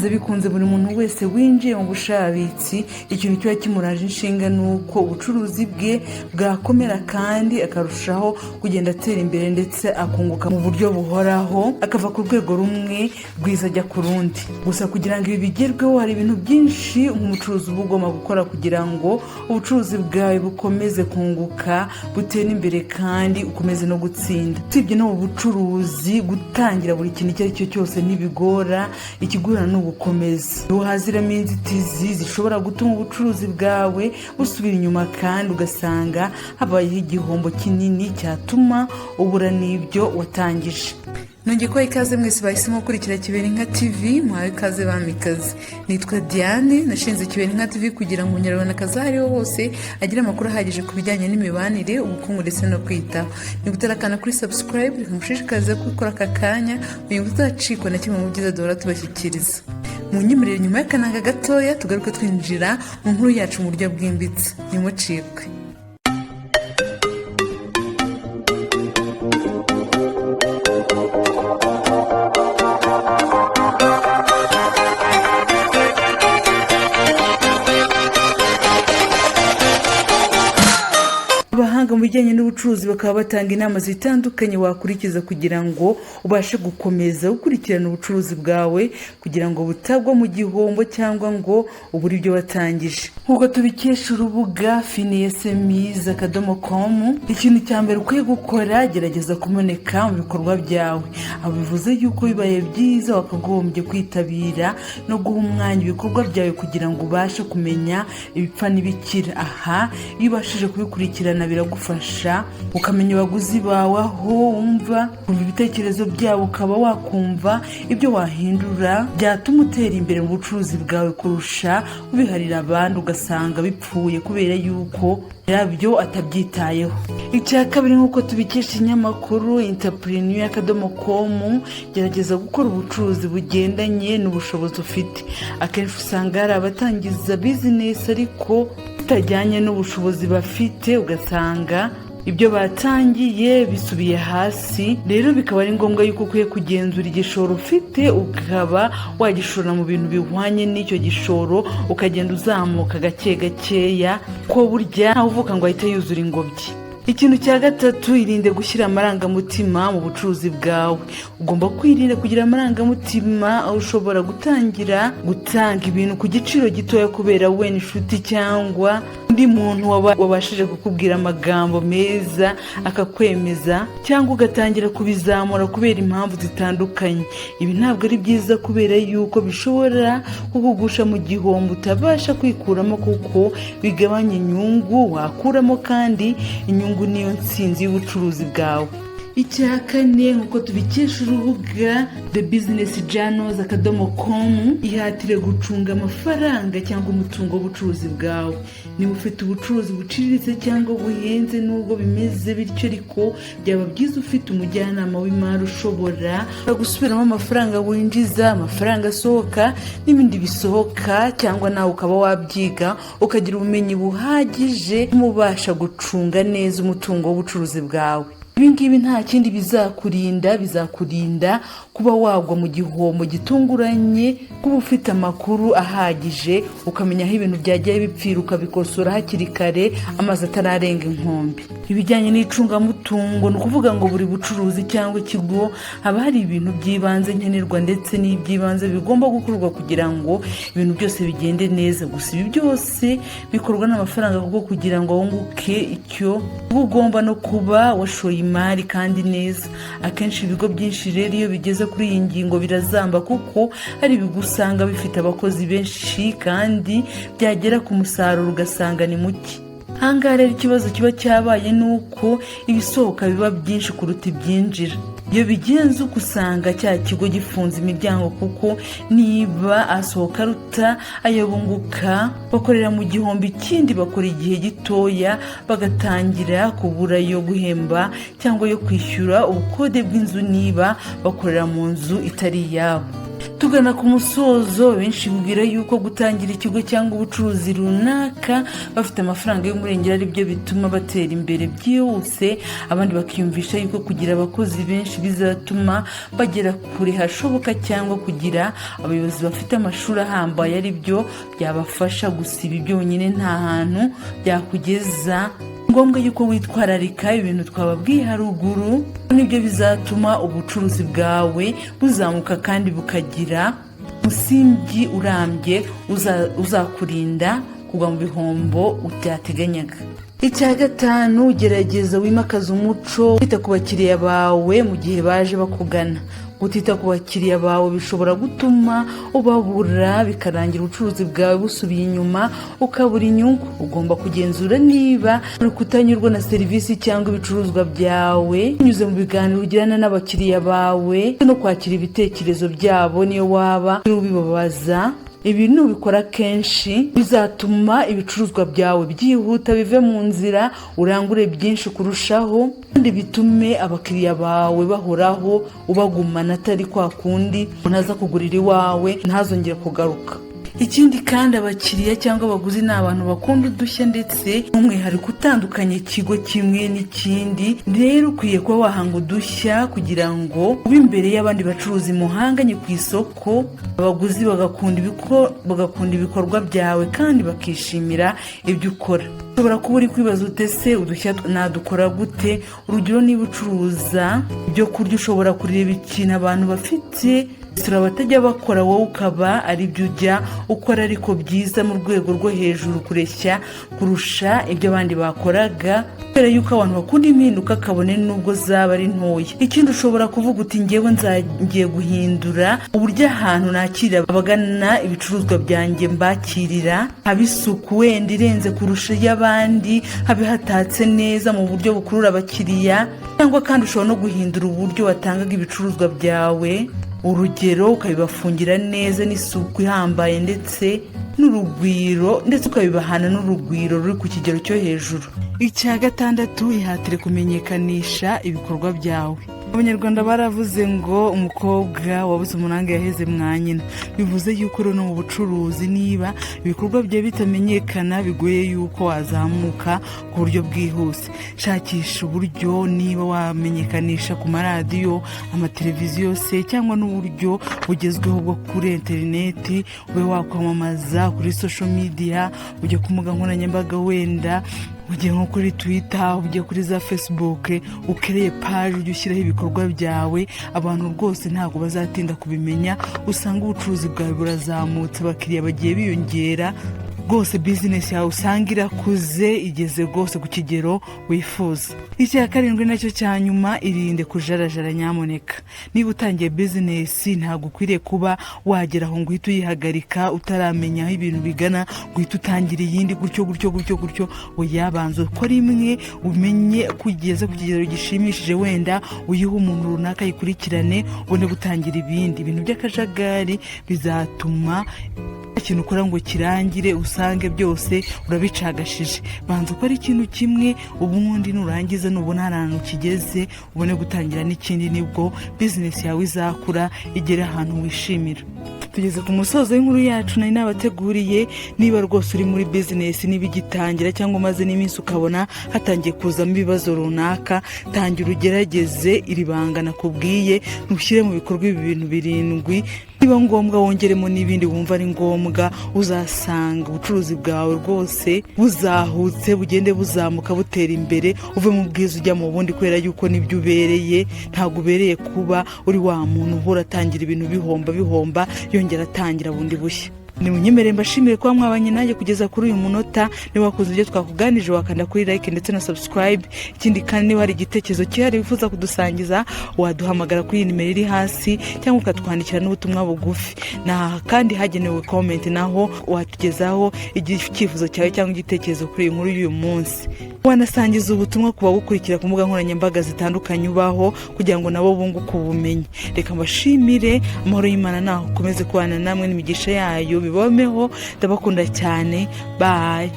bikunze buri muntu wese winjiye mu bushabitsi ikintu kiba kimuraje inshinga nuko ubucuruzi bwe bwakomera kandi akarushaho kugenda atera imbere ndetse akunguka mu buryo buhoraho akava ku rwego rumwe rwiza ajya ku rundi. Gusa kugira ngo ibi bigerweho hari ibintu byinshi umucuruzi uba ugomba gukora kugira ngo ubucuruzi bwawe bukomeze kunguka butere imbere kandi ukomeze no gutsinda. Usibye no mu bucuruzi gutangira buri kintu icyo ari cyo cyose ntibigora, ikigorana ni ugukomeza. Uhaziramo inzitizi zishobora gutuma ubucuruzi bwawe busubira inyuma kandi ugasanga habayeho igihombo kinini cyatuma ubura n'ibyo watangije. Nongeye kubaha ikaze mwese bahisemo gukurikira Kiberinka TV, muhawe ikaze bamikaze. Nitwa Diane, nashinze Kiberinka TV kugira ngo umunyarwandakazi aho ariho hose agire amakuru ahagije ku bijyanye n'imibanire, ubukungu ndetse no kwitaho. Ni guterakana kuri subscribe, rikamushishikariza gukora aka kanya kugira ngo uzacikwe na kimwe mu byiza duhora tubashyikiriza. Mu nyemerere nyuma y'akananga gatoya tugaruke twinjira mu nkuru yacu mu buryo bwimbitse. Nimucikwe. Abahanga mu bijyanye n'ubucuruzi bakaba batanga inama zitandukanye wakurikiza kugira ngo ubashe gukomeza gukurikirana ubucuruzi bwawe kugira ngo butagwa mu gihombo cyangwa ngo ubure ibyo watangije. Nk'uko tubikesha urubuga finesemiz.com, ikintu cya mbere ukwiye gukora gerageza kumoneka mu bikorwa byawe. Abo bivuze yuko bibaye byiza wakagombye kwitabira no guha umwanya ibikorwa byawe kugira ngo ubashe kumenya ibipfa n'ibikira. Aha iyo ubashije kubikurikirana biragufasha ukamenya abaguzi bawe aho wumva, kumva ibitekerezo byabo, ukaba wakumva ibyo wahindura byatuma utera imbere mu bucuruzi bwawe kurusha ubiharira abandi ugasanga bipfuye kubera yuko yabyo atabyitayeho. Icya kabiri nk'uko tubikesha inyamakuru entrepreneur.com, gerageza gukora ubucuruzi bugendanye n'ubushobozi ufite. Akenshi usanga hari abatangiza business ariko bitajyanye n'ubushobozi bafite, ugasanga ibyo batangiye bisubiye hasi. Rero bikaba ari ngombwa yuko ukwiye kugenzura igishoro ufite ukaba wagishora mu bintu bihwanye n'icyo gishoro, ukagenda uzamuka gake gakeya ko burya ntawe uvuka ngo ahite yuzura ingobyi. Ikintu cya gatatu, irinde gushyira amarangamutima mu bucuruzi bwawe. Ugomba kwirinda kugira amarangamutima aho ushobora gutangira gutanga ibintu ku giciro gitoya kubera we n'inshuti cyangwa undi muntu wabashije kukubwira amagambo meza akakwemeza, cyangwa ugatangira kubizamura kubera impamvu zitandukanye. Ibi ntabwo ari byiza kubera yuko bishobora kukugusha mu gihombo utabasha kwikuramo kuko bigabanya inyungu wakuramo kandi inyungu niyo ntsinzi y'ubucuruzi bwawe. Icya kane nk'uko tubikesha urubuga thebusinessjournals.com, ihatire gucunga amafaranga cyangwa umutungo w'ubucuruzi bwawe. Niba ufite ubucuruzi buciriritse cyangwa buhenze, nubwo bimeze bityo ariko byaba byiza ufite umujyanama w'imari ushobora gusubiramo amafaranga winjiza, amafaranga asohoka n'ibindi bisohoka, cyangwa nawe ukaba wabyiga ukagira ubumenyi buhagije mubasha gucunga neza umutungo w'ubucuruzi bwawe. Ibi ngibi nta kindi bizakurinda kuba wagwa mu gihombo gitunguranye, kuba ufite amakuru ahagije ukamenya aho ibintu byagiye bipfira ukabikosora hakiri kare amazi atararenga inkombe. Ibijyanye n'icungamutungo ni ukuvuga ngo buri bucuruzi cyangwa ikigo haba hari ibintu by'ibanze nkenerwa ndetse n'iby'ibanze bigomba gukorwa kugira ngo ibintu byose bigende neza. Gusa ibi byose bikorwa n'amafaranga kuko kugira ngo wunguke icyo uba ugomba no kuba washoye imari kandi neza. Akenshi ibigo byinshi rero iyo bigeze kuri iyi ngingo birazamba kuko hari ibigusanga bifite abakozi benshi kandi byagera ku musaruro ugasanga ni muke. Ahangaha rero ikibazo kiba cyabaye ni uko ibisohoka biba byinshi kuruta ibyinjira. Iyo bigenze uko usanga cya kigo gifunze imiryango kuko niba asohoka aruta ayabunguka, bakorera mu gihombo. Ikindi bakora igihe gitoya bagatangira kubura yo guhemba cyangwa yo kwishyura ubukode bw'inzu niba bakorera mu nzu itari iyabo. Tugana ku musozo, benshi bibwira yuko gutangira ikigo cyangwa ubucuruzi runaka bafite amafaranga y'umurengera ari byo bituma batera imbere byihuse. Abandi bakiyumvisha yuko kugira abakozi benshi bizatuma bagera kure hashoboka cyangwa kugira abayobozi bafite amashuri ahambaye ari byo byabafasha. Gusa ibi byonyine nta hantu byakugeza. Ngombwa yuko witwararika ibintu twababwiye haruguru, nibyo bizatuma ubucuruzi bwawe buzamuka kandi bukagira umusingi urambye uzakurinda kugwa mu bihombo utateganyaga. Icya gatanu, gerageza wimakaza umuco kwita ku bakiriya bawe mu gihe baje bakugana. Gutita ku bakiriya bawe bishobora gutuma ubabura bikarangira ubucuruzi bwawe busubiye inyuma ukabura inyungu. Ugomba kugenzura niba uri kutanyurwa na serivisi cyangwa ibicuruzwa byawe binyuze mu biganiro ugirana n'abakiriya bawe no kwakira ibitekerezo byabo niyo waba ubibabaza. Ibi nubikora kenshi bizatuma ibicuruzwa byawe byihuta bive mu nzira, urangure byinshi kurushaho kandi bitume abakiriya bawe bahoraho ubagumana, atari kwa kundi unaza kugurira iwawe ntazongere kugaruka. Ikindi kandi, abakiriya cyangwa abaguzi ni abantu bakunda udushya ndetse n'umwihariko utandukanye ikigo kimwe n'ikindi. Rero ukwiye kuba wahanga udushya kugira ngo ube imbere y'abandi bacuruzi muhanganye ku isoko. Abaguzi bagakunda ibikorwa byawe kandi bakishimira ibyo ukora. Ushobora kuba uri kwibaza utese udushya nadukora gute? Urugero, niba ucuruza ibyo kurya ushobora kureba ikintu abantu bafite batajya bakora, wowe ukaba ari byo ujya ukora ariko byiza mu rwego rwo hejuru kurusha ibyo abandi bakoraga, kubera yuko abantu bakunda impinduka kabone nubwo zaba ari ntoya. Ikindi, ushobora kuvuga uti ngewe ngiye guhindura uburyo ahantu nakira abagana ibicuruzwa byanjye mbakirira, haba isuku wenda irenze kurusha iy'abandi, habe hatatse neza mu buryo bukurura abakiriya. Cyangwa kandi ushobora no guhindura uburyo watangaga ibicuruzwa byawe, urugero ukabibafungira neza n'isuku ihambaye ndetse n'urugwiro, ndetse ukabibahana n'urugwiro ruri ku kigero cyo hejuru. Icya gatandatu, ihatire kumenyekanisha ibikorwa byawe. Abanyarwanda baravuze ngo umukobwa wabuze umunanga yaheze mwa nyina. Bivuze yuko rero no mu bucuruzi niba ibikorwa byawe bitamenyekana bigoye yuko wazamuka ku buryo bwihuse. Shakisha uburyo niba wamenyekanisha ku maradiyo, amateleviziyo se, cyangwa n'uburyo bugezweho bwo kuri interineti. Ube wakwamamaza kuri social media, ujye ku mbuga nkoranyambaga, wenda ujye nko kuri Twitter, ujye kuri za Facebook, ukereye page ujye ushyiraho ibikorwa byawe. Abantu rwose ntabwo bazatinda kubimenya, usanga ubucuruzi bwawe burazamutse, abakiriya bagiye biyongera, rwose business yawe usanga irakuze, igeze rwose ku kigero wifuza. Icya karindwi nacyo cya nyuma, irinde kujarajara nyamuneka. Niba utangiye business ntabwo ukwiriye kuba wagera aho ngo uhite uyihagarika utaramenya aho ibintu bigana, guhita utangira iyindi gutyo. Oya, banza ukora imwe umenye kugeza ku kigero gishimishije, wenda uyihe umuntu runaka yikurikirane, ubone gutangira ibindi. Ibintu by'akajagari bizatuma ikintu ukora ngo kirangire usange byose urabicagashije. Banza ukora ikintu kimwe, ubundi nurangiza nubona hari ahantu kigeze ubone gutangira n'ikindi, nibwo business yawe izakura igere ahantu wishimira. Tugeze ku musozo w'inkuru yacu nari nabateguriye. Niba rwose uri muri business, niba igitangira cyangwa umaze n'iminsi ukabona hatangiye kuzamo ibibazo runaka, tangira ugerageze iri banga nakubwiye, ntushyire mu bikorwa ibi bintu 7. Niba ngombwa wongeremo n'ibindi wumva ari ngombwa, uzasanga ubucuruzi bwawe rwose buzahutse, bugende buzamuka butera imbere, uve mu bwiza ujya mu bundi, kubera yuko nibyo ubereye. Ntabwo ubereye kuba uri wa muntu uhora atangira ibintu bihomba yongera atangira bundi bushya. Nimunyemere mbashimire kuba mwabanye nanjye kugeza kuri uyu munota. Niba wakoze ibyo twakuganije wakanda kuri like ndetse na subscribe. Ikindi kandi niba hari igitekerezo cyihariye wifuza kudusangiza, waduhamagara kuri iyi nimero iri hasi cyangwa ukatwandikira n'ubutumwa bugufi. Kandi hagenewe comment, naho watugezaho icyifuzo cyawe cyangwa igitekerezo kuri iyi nkuru y'uyu munsi. Wanasangiza ubutumwa kuba gukurikira ku mbuga nkoranyambaga zitandukanye ubaho, kugira ngo nabo bunguke ubumenyi. Reka mbashimire, amahoro y'Imana naho ukomeze kubana namwe n'imigisha yayo bibomeho. Ndabakunda cyane. Bye.